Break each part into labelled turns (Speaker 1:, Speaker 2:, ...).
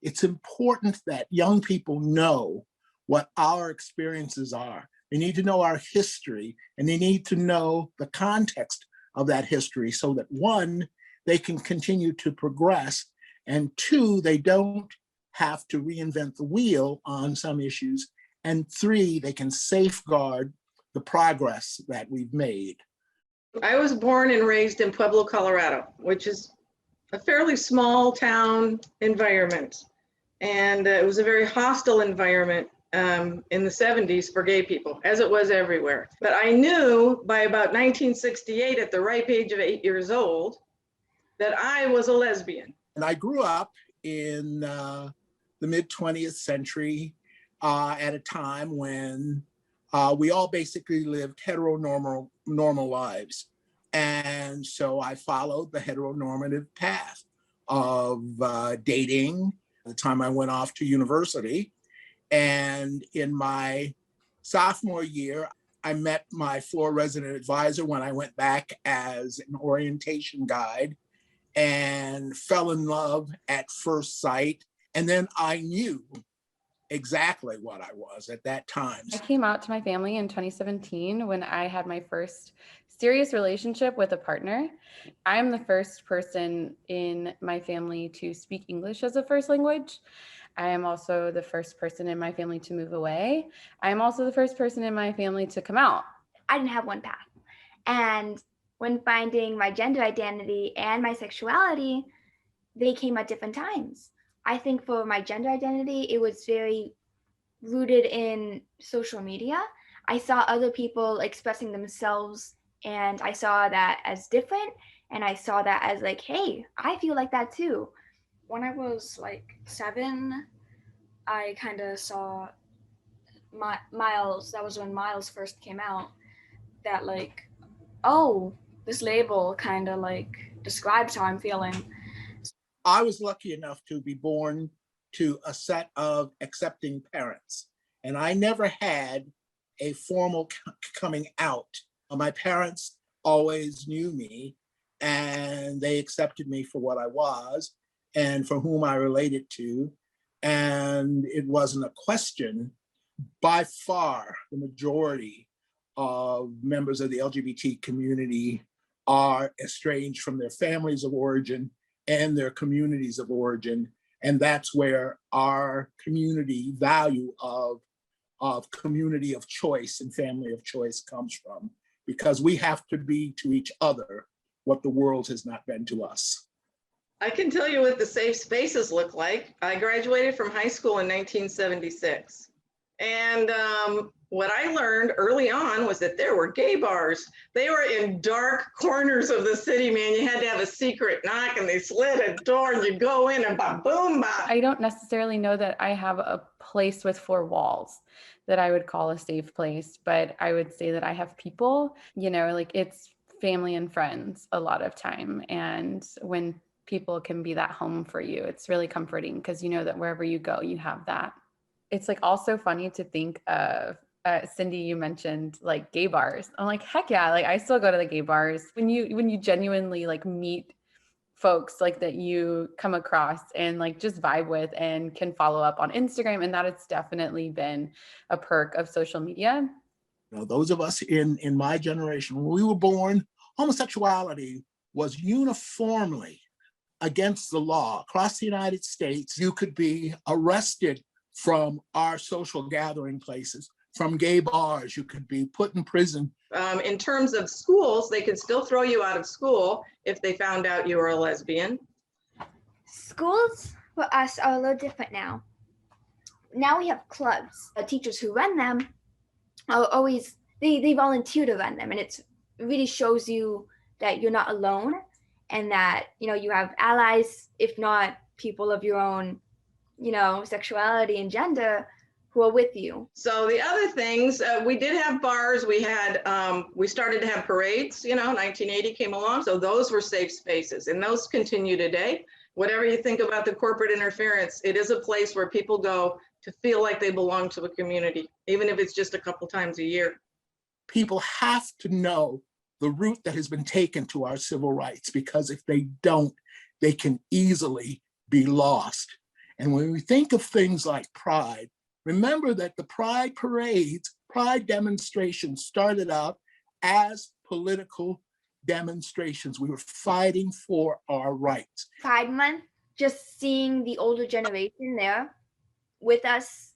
Speaker 1: it's important that young people know what our experiences are. They need to know our history, and they need to know the context of that history so that, one, they can continue to progress, and two, they don't have to reinvent the wheel on some issues, and three, they can safeguard the progress that we've made.
Speaker 2: I was born and raised in Pueblo, Colorado, which is a fairly small town environment. And it was a very hostile environment in the 70s for gay people, as it was everywhere. But I knew by about 1968, at the ripe age of 8 years old, that I was a lesbian.
Speaker 1: And I grew up in the mid-20th century at a time when we all basically lived heteronormal lives. And so I followed the heteronormative path of dating the time I went off to university. And in my sophomore year, I met my floor resident advisor when I went back as an orientation guide and fell in love at first sight. And then I knew exactly what I was at that time.
Speaker 3: I came out to my family in 2017 when I had my first serious relationship with a partner. I'm the first person in my family to speak English as a first language. I am also the first person in my family to move away. I am also the first person in my family to come out.
Speaker 4: I didn't have one path. And when finding my gender identity and my sexuality, they came at different times. I think for my gender identity, it was very rooted in social media. I saw other people expressing themselves, and I saw that as different, and I saw that as like, hey, I feel like that too.
Speaker 5: When I was like 7, I kind of saw Miles, that was when Miles first came out, that like, oh, this label kind of like describes how I'm feeling.
Speaker 1: I was lucky enough to be born to a set of accepting parents, and I never had a formal coming out. My parents always knew me, and they accepted me for what I was and for whom I related to, and it wasn't a question. By far, the majority of members of the LGBT community are estranged from their families of origin and their communities of origin. And that's where our community value of community of choice and family of choice comes from, because we have to be to each other what the world has not been to us.
Speaker 2: I can tell you what the safe spaces look like. I graduated from high school in 1976. And what I learned early on was that there were gay bars. They were in dark corners of the city, man. You had to have a secret knock, and they slid a door, and you go in and ba-boom, ba.
Speaker 3: I don't necessarily know that I have a place with 4 walls that I would call a safe place, but I would say that I have people, like it's family and friends a lot of time. And when people can be that home for you, it's really comforting because you know that wherever you go, you have that. It's like also funny to think of, Cindy, you mentioned like gay bars. I'm like, heck yeah, like I still go to the gay bars. When you genuinely like meet folks like that you come across and like just vibe with and can follow up on Instagram, and that has definitely been a perk of social media.
Speaker 1: Those of us in my generation, when we were born, homosexuality was uniformly against the law. Across the United States, you could be arrested from our social gathering places, from gay bars, you could be put in prison.
Speaker 2: In terms of schools, they could still throw you out of school if they found out you were a lesbian.
Speaker 4: Schools for us are a little different now. Now we have clubs. The teachers who run them are always, they volunteer to run them, and it really shows you that you're not alone, and that, you have allies, if not people of your own, sexuality and gender, who are with you.
Speaker 2: So the other things, we did have bars. We had, we started to have parades, 1980 came along. So those were safe spaces, and those continue today. Whatever you think about the corporate interference, it is a place where people go to feel like they belong to the community, even if it's just a couple times a year.
Speaker 1: People have to know the route that has been taken to our civil rights, because if they don't, they can easily be lost. And when we think of things like pride, remember that the pride parades, pride demonstrations started out as political demonstrations. We were fighting for our rights.
Speaker 4: Pride Month, just seeing the older generation there with us,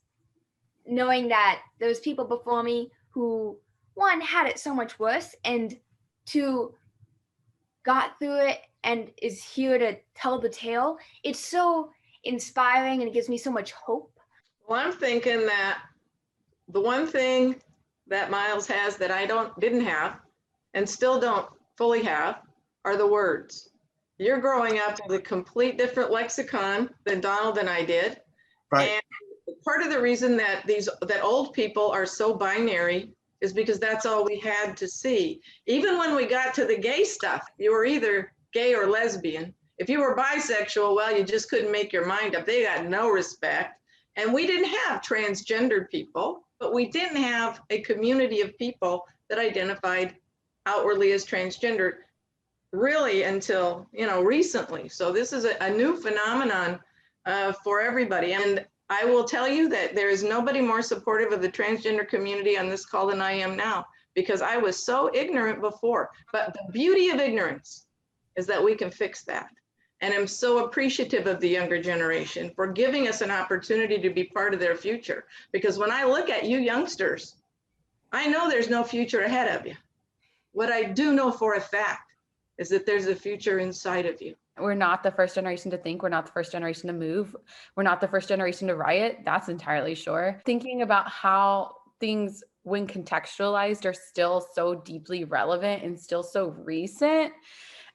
Speaker 4: knowing that there's people before me who, one, had it so much worse, and two, got through it and is here to tell the tale. It's so inspiring and it gives me so much hope.
Speaker 2: Well, I'm thinking that the one thing that Miles has that I didn't have and still don't fully have are the words. You're growing up with a complete different lexicon than Donald and I did.
Speaker 1: Right.
Speaker 2: And part of the reason that that old people are so binary is because that's all we had to see. Even when we got to the gay stuff, you were either gay or lesbian. If you were bisexual, well, you just couldn't make your mind up. They got no respect. And we didn't have transgendered people, but we didn't have a community of people that identified outwardly as transgender really until, recently. So this is a new phenomenon for everybody. And I will tell you that there is nobody more supportive of the transgender community on this call than I am now, because I was so ignorant before. But the beauty of ignorance is that we can fix that. And I'm so appreciative of the younger generation for giving us an opportunity to be part of their future. Because when I look at you youngsters, I know there's no future ahead of you. What I do know for a fact is that there's a future inside of you.
Speaker 3: We're not the first generation to think. We're not the first generation to move. We're not the first generation to riot. That's entirely sure. Thinking about how things, when contextualized, are still so deeply relevant and still so recent.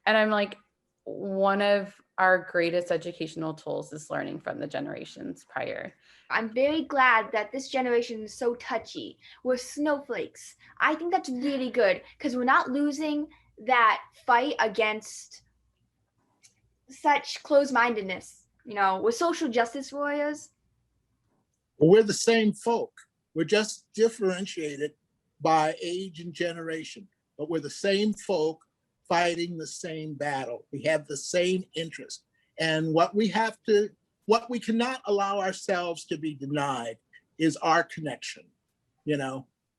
Speaker 3: And I'm like, one of our greatest educational tools is learning from the generations prior.
Speaker 4: I'm very glad that this generation is so touchy. We're snowflakes. I think that's really good because we're not losing that fight against such closed-mindedness. We're social justice warriors.
Speaker 1: We're the same folk. We're just differentiated by age and generation, but we're the same folk fighting the same battle. We have the same interest. And what we cannot allow ourselves to be denied is our connection.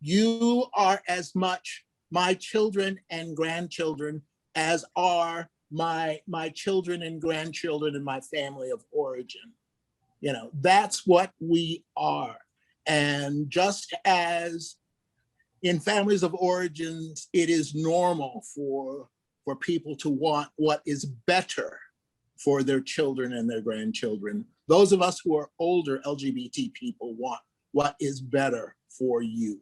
Speaker 1: You are as much my children and grandchildren as are my children and grandchildren in my family of origin. That's what we are. And just as in families of origins, it is normal for people to want what is better for their children and their grandchildren. Those of us who are older LGBT people want what is better for you.